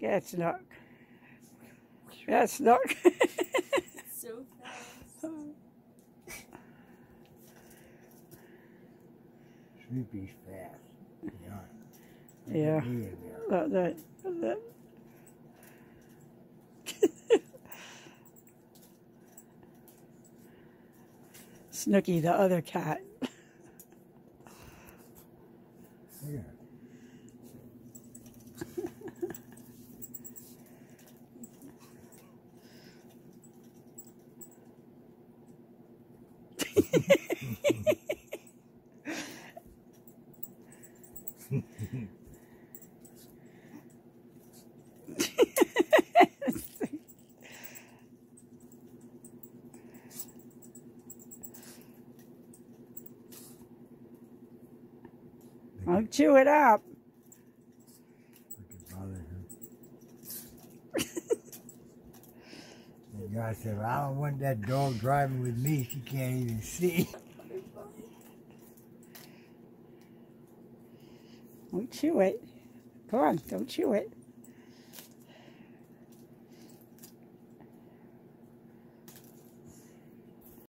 Yeah, Snook. Yeah, Snook. So fast. Snoopy's fast. Yeah. That. Snooki, the other cat. Yeah. Don't chew it up. The guy said, I don't want that dog driving with me. She can't even see. Don't chew it. Come on, don't chew it.